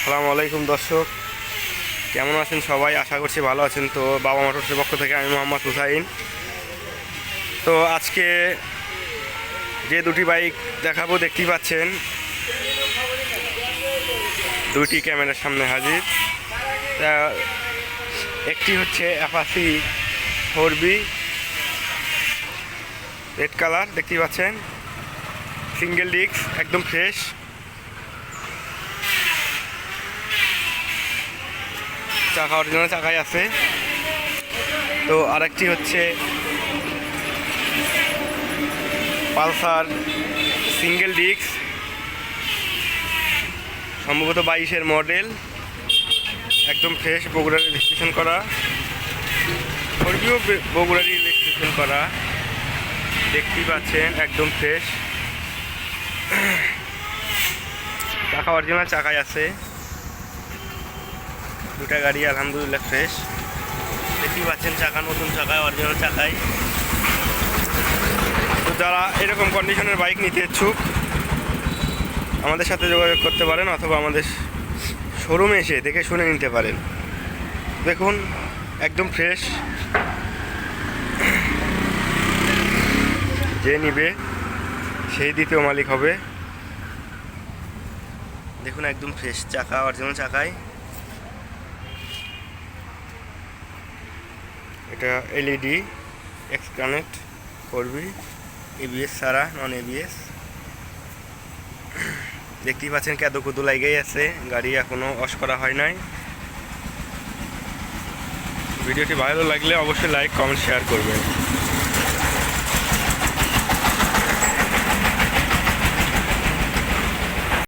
আসসালামু আলাইকুম দর্শক, কেমন আছেন সবাই? আশা করছি ভালো আছেন। তো বাবা মোটরসের পক্ষ থেকে আমি মোহাম্মদ হুসাইন। তো আজকে যে দুটি বাইক দেখাবো দেখতেই পাচ্ছেন, দুইটি ক্যামেরার সামনে হাজির। তা একটি হচ্ছে অ্যাপাচি 4B রেড কালার, দেখতেই পাচ্ছেন, সিঙ্গেল ডিস্ক, একদম ফ্রেশ। চাকা অরিজিনাল চাকাই আছে। তো আরেকটি হচ্ছে পালসার সিঙ্গেল ডিস্ক, সম্ভবত 22-এর মডেল, একদম ফ্রেশ, বগুড়ার রেজিস্ট্রেশন করা। 4Bও বগুড়ারই রেজিস্ট্রেশন করা, দেখতেই পাচ্ছেন, একদম ফ্রেশ। চাকা অরিজিনাল চাকাই আছে, দুটা গাড়ি আলহামদুলিল্লাহ ফ্রেশ। দেখতেই পাচ্ছেন চাকা নতুন চাকায়, অরিজিনাল চাকায়। তো যারা এরকম কন্ডিশনের বাইক নিতে ইচ্ছুক আমাদের সাথে যোগাযোগ করতে পারেন, অথবা আমাদের শোরুমে এসে দেখে শুনে নিতে পারেন। দেখুন, একদম ফ্রেশ। যে নিবে সেই দ্বিতীয় মালিক হবে। দেখুন, একদম ফ্রেশ, চাকা অরিজিনাল চাকায়। এটা LED x connect 4B, ABS ছাড়া, নন ABS। দেখতেই পাচ্ছেন কেদো কুদু লাগাই আছে, গাড়ি এখনো ওয়াশ করা হয় নাই। ভিডিওটি ভালো লাগলে অবশ্যই লাইক, কমেন্ট, শেয়ার করবেন।